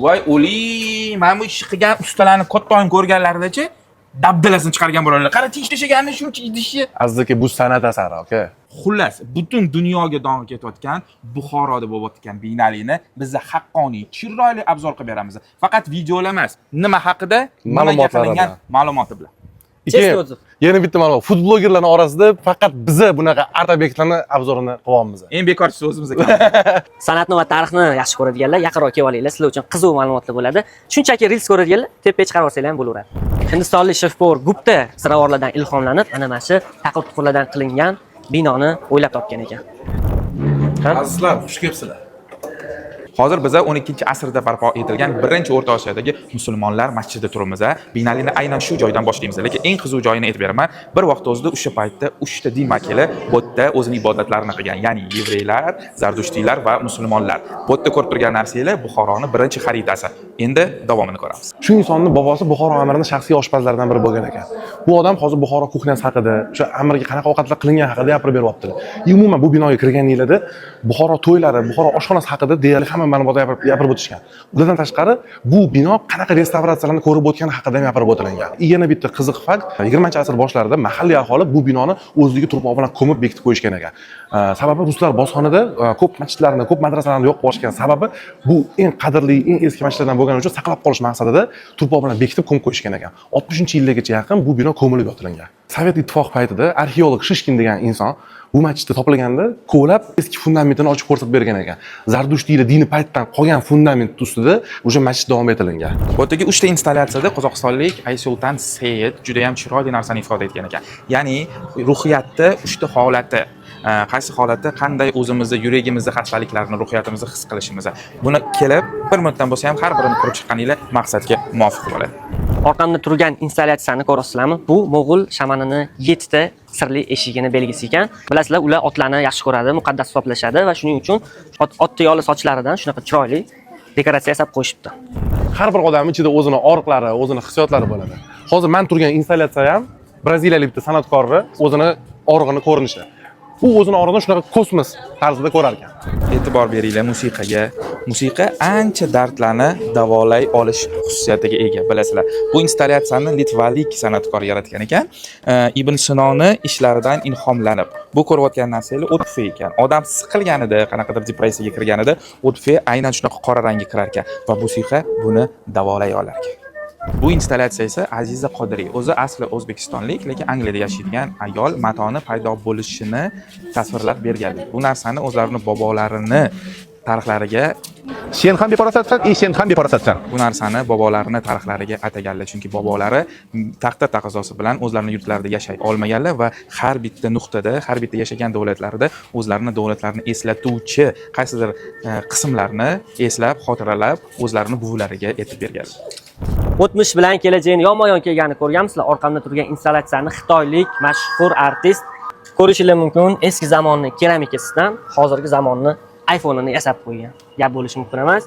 voy o'li, mana bu ishni qilgan ustalarni kattaoyin ko'rganlarida-chi, dabdalasini chiqargan bo'ladilar. Qara tishlaganini shuncha idishni. Azdaki bu san'at asari, aka. Xullas, butun dunyoga dong ketayotgan Buxoroda bo'layotgan Binalini bizga haqqoniy, chiroyli obzor qilib beramiz. Faqat videolar emas, nima haqida, ma'lumotlar bilan, ma'lumoti bilan. Yana bitta ma'lumot. Food blogerlarning orasida faqat biza bunaqa art obyektlarni obzorini qilyapmiz. Eng bekorchisi o'zimiz ekan. San'atni va tarixni yaxshi ko'radiganlar yaqinroq kelib olinglar. Sizlar uchun qiziq ma'lumotlar bo'ladi. Shunchaki reels ko'radiganlar tepaga chiqarib olsanglar ham bo'laveradi. Hindistonlik shef-povar Gupta ziravorlardan ilhomlanib, ana mana shu taqir-tuqirlardan qilingan binoni o'ylab topgan ekan. Azizlar, xush kelibsizlar. Hozir biz 12-asrda barpo etilgan birinchi O'rta Osiyodagi musulmonlar masjidi turibmiz. Binalini aynan shu joydan boshlaymiz. Lekin eng qiziq joyini aytib beraman. Bir vaqt o'zida o'sha paytda 3 ta din vakili bu yerda o'zining ibodatlarini qilgan, ya'ni yevreylar, zardushtiylar va musulmonlar. Bu yerda ko'rib turgan narsalar Buxoroning birinchi xaritasi. Endi davomini ko'ramiz. Shu insonning bobosi Buxoro amirining shaxsiy oshpazlaridan biri bo'lgan ekan. Bu odam hozir Buxoro kuxnyasi haqida, o'sha amirga qanaqa ovqatlar qilingan haqida gapirib beryaptilar. Umuman bu binoga kirganinglarda Buxoro to'ylari, Buxoro oshxonasi haqida deyarli hamma ma'lumotlar gapirib o'tishgan. Ulardan tashqari bu bino qanaqa restavratsiyalarni ko'rib o'tgani haqida ham gapirib o'tilgan. Yana bitta qiziq fakt, 20-asr boshlarida mahalliy aholi bu binoni o'ziga turpoq bilan ko'mib bekitib qo'yishgan ekan. Sababi ruslar bosqinida ko'p masjidlarni, ko'p madrasalarni yo'q qilishgan sababi bu eng qadrli, eng eski masjidlardan bo'lgani uchun saqlab qolish maqsadida turpoq bilan bekitib ko'mib qo'yishgan ekan. 60-yillargacha yaqin bu bino ko'milib yotilingan. Sovet ittifoqi paytida arxeolog Shishkin degan inson bu masjidda topilganda ko'lab eski fundamentini ochib ko'rsatib bergan ekan. Zardushtiylar dini paytdan qolgan fundament ustida o'sha masjid davom etilgan. Bu yerdagi 3 ta installyatsiyada qozog'istonlik Aysultan Seyit juda ham chiroyli narsani ifoda etgan ekan. Ya'ni ruhiyatda 3 ta holati, qaysi holatda qanday o'zimizda yuragimizda xastaliklarni, ruhiyatimizni his qilishimiz. Buni kelib bir minutdan bo'lsa ham har birini ko'rib chiqqaninglar maqsadga muvofiq bo'ladi. Orqamda turgan installyatsiyani ko'rasizlarmi? Bu Mo'g'ul shamanining 7 ta sirli eshigini belgisi ekan. Bilasizlar, ular otlarni yaxshi ko'radi, muqaddas hisoblashadi va shuning uchun ot tuyoli sochlaridan shunaqa chiroyli dekoratsiya yasab qo'yishibdi. Har bir odam ichida o'zini oriqlari, o'zini hissiyotlari bo'ladi. Hozir men turgan installyatsiya ham braziliyalik bitta san'atkorni o'zini orig'ini ko'rinishi. U o'zini orig'ini shunaqa kosmos tarzida ko'rar ekan. E'tibor beringlar musiqaga. Musiqa ancha dardlarni davolay olish xususiyatiga ega, bilasizlar. Bu installyatsiyani litvalik san'atkor yaratgan ekan. Ibn Sinoni ishlaridan ilhomlanib. Bu ko'rayotgan narsalar o'tfe ekan. Odam siqilganida, qanaqadir depressiyaga kirganida o'tfe aynan shunaqa qora rangga kirar ekan va musiqa buni davolay olar ekan. Bu installyatsiya esa Aziza Qodiriy. O'zi asli o'zbekistonlik, lekin Angliyada yashaydigan ayol matoni paydo bo'lishini tasvirlab bergan. Bu narsani o'zlarining bobolarini tarixlariga Sen ham befarosatsan, sen ham befarosatsan. Bu narsani bobolarini tarixlariga ataganlar, chunki bobolari taxta taqozosi bilan o'zlarining yurtlarida yashay olmaganlar va har bitta nuqtada, har bitta yashagan davlatlarida o'zlarining davlatlarini eslatuvchi qaysidir qismlarni eslab, xotiralab, o'zlarining buvilariga aytib bergan. O'tmish bilan kelajagini yonma-yon kelganini ko'rganmisizlar? Orqamda turgan installyatsiyani xitoylik mashhur artist ko'rishingiz mumkin. Eski zamonning keramikasidan hozirgi zamonning iPhone'ini yasab qo'ygan. Gap bo'lishi mumkin emas.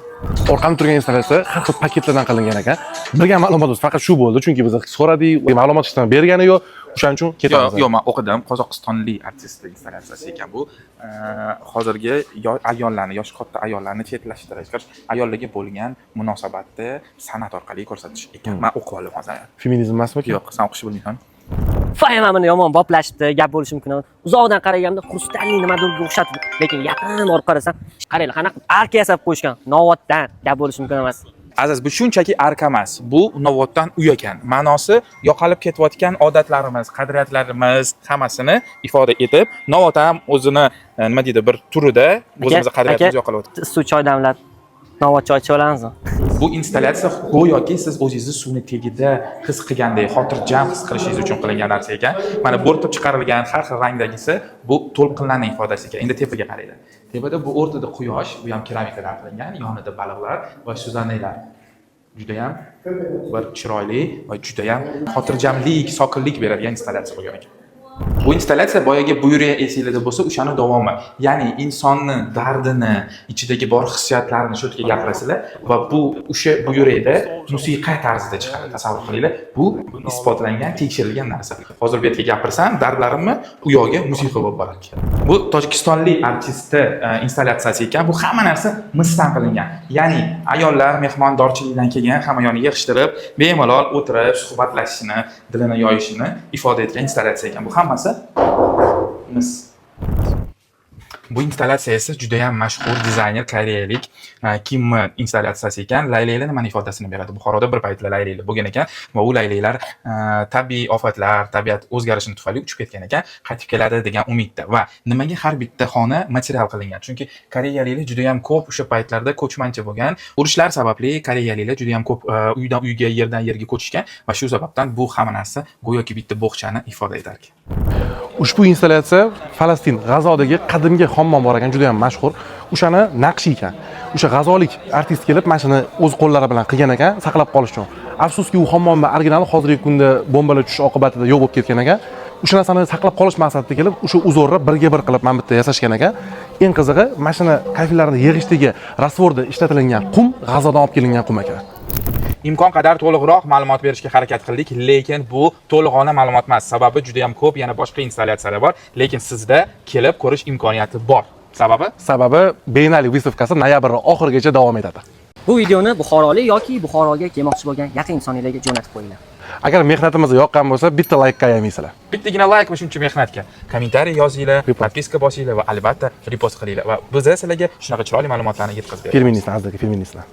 Orqamda turgan installyatsiya har xil paketlardan qilingan ekan. Bilgan ma'lumotimiz faqat shu bo'ldi, chunki biz so'radik, ma'lumot ishdan bergani yo'q. O'shaning uchun ketamiz. Yo'q, men o'qidim. Qozog'istonlik artist installyatsiyasi ekan bu. Hozirgi ayollarni, yosh katta ayollarni chetlashtirish, ayollarga bo'lgan munosabatni san'at orqali ko'rsatish ekan. Men o'qib oldim hozir. Feminizm emasmi? Yo'q, sen o'qishni bilmaysan. Fayamamni yomon boplashibdi, gap bo'lishi mumkin emas. Uzoqdan qaraganda xrustalli nimadirga o'xshatib, lekin yaqin borib qarasam, qaranglar, qanaqa arka yasab qo'yishgan. Novotdan gap bo'lishi mumkin emas. Aziz, bu shunchaki arka emas. Bu novotdan uy ekan. Ma'nosi yo'qolib ketayotgan odatlarimiz, qadriyatlarimiz hammasini ifoda etib, novot ham o'zini nima deydi, bir turida o'zimizning qadriyatimiz yo'qolib. Suv choy damlab novot choy icha olamizmi? Bu installyatsiya go'yoki siz o'zingizni suvni tagida his qilgandek, xotirjam his qilishingiz uchun qilingan narsa ekan. Mana bo'rtib chiqarilgan har xil rangdagisi bu to'lqinlarning ifodasi ekan. Endi tepaga qaranglar. Tepada bu o'rtada quyosh, bu ham keramikadan qilingan, yonida baliqlar va suzanaylar. Juda ham bir chiroyli va juda ham xotirjamlik, sokinlik beradigan installyatsiya bo'lgan ekan. Bu installyatsiya boyagi buyruq esingizda bo'lsa, o'shani davomi. Ya'ni insonni dardini, ichidagi bor hissiyotlarini shu yerga gapirasizlar va bu o'sha buyruqda musiqa tarzida chiqadi. Tasavvur qilinglar, bu isbotlangan, tekshirilgan narsa. Hozir bu yerga gapirsam, dardlarimni u yoqqa musiqa bo'lib boradi. Bu tojikistonlik artistni installyatsiyasi ekan. Bu hamma narsa misdan qilingan. Ya'ni ayollar mehmondorchilikdan kelgan, hamma yoniga yig'ishtirib, bemalol o'tirib, suhbatlashishini, dilini yoyishini ifoda etgan installyatsiya ekan. Bu hammasi mis. Bu installyatsiya esa juda ham mashhur dizayner koreyalik Kim installyatsiyasi ekan. Laylaklar nimani ifodasini beradi? Buxoroda bir paytlar laylaklar bo'lgan ekan va u laylaklar tabiiy ofatlar, tabiat o'zgarishi tufayli uchib ketgan ekan, qaytib keladi degan umidda. Va nimaga har bitta xona material qilingan? Chunki koreyaliklar juda ham ko'p o'sha paytlarda ko'chmanchi bo'lgan. Urushlar sababli koreyaliklar juda ham ko'p uydan uyga, yerdan yerga ko'chishgan va shu sababdan bu hamma narsa go'yoki bitta bog'chani ifoda etar ekan. Ushbu installyatsiya Falastin, G'azodagi qadimgi hammom bor ekan, juda ham mashhur. O'shani naqshi ekan. O'sha g'azolik artist kelib, mana shuni o'z qo'llari bilan qilgan ekan, saqlab qolish uchun. Afsuski, u hammomning originali hozirgi kunda bombalar tushish oqibatida yo'q bo'lib ketgan ekan. O'sha narsani saqlab qolish maqsadida kelib, o'sha uzorni birga bir qilib mana bitta yasashgan ekan. Eng qizig'i, mashina kayflarini yig'ishdagi rastvorda ishlatilgan qum G'azodan olib kelingan qum ekan. Imkon qadar to'liqroq ma'lumot berishga harakat qildik, lekin bu to'liqona ma'lumot emas. Sababi juda ham ko'p, yana boshqa installyatsiyalar bor, lekin sizda kelib ko'rish imkoniyati bor. Sababi Beynali выставкасы noyabr oxirigacha davom etadi. Bu videoni buxorolik yoki Buxoroga kelmoqchi bo'lgan yaqin insonlarga jo'natib qo'yinglar. Agar mehnatimiz yoqqan bo'lsa, bitta like qo'yamaysizlar. Bittagina like va shuncha mehnatga kommentariy yozinglar, podpiska bosinglar va albatta repost qilinglar va biz sizlarga shunaqa chiroyli ma'lumotlarni yetkazib beramiz. Feministlar, azdagi feministlar.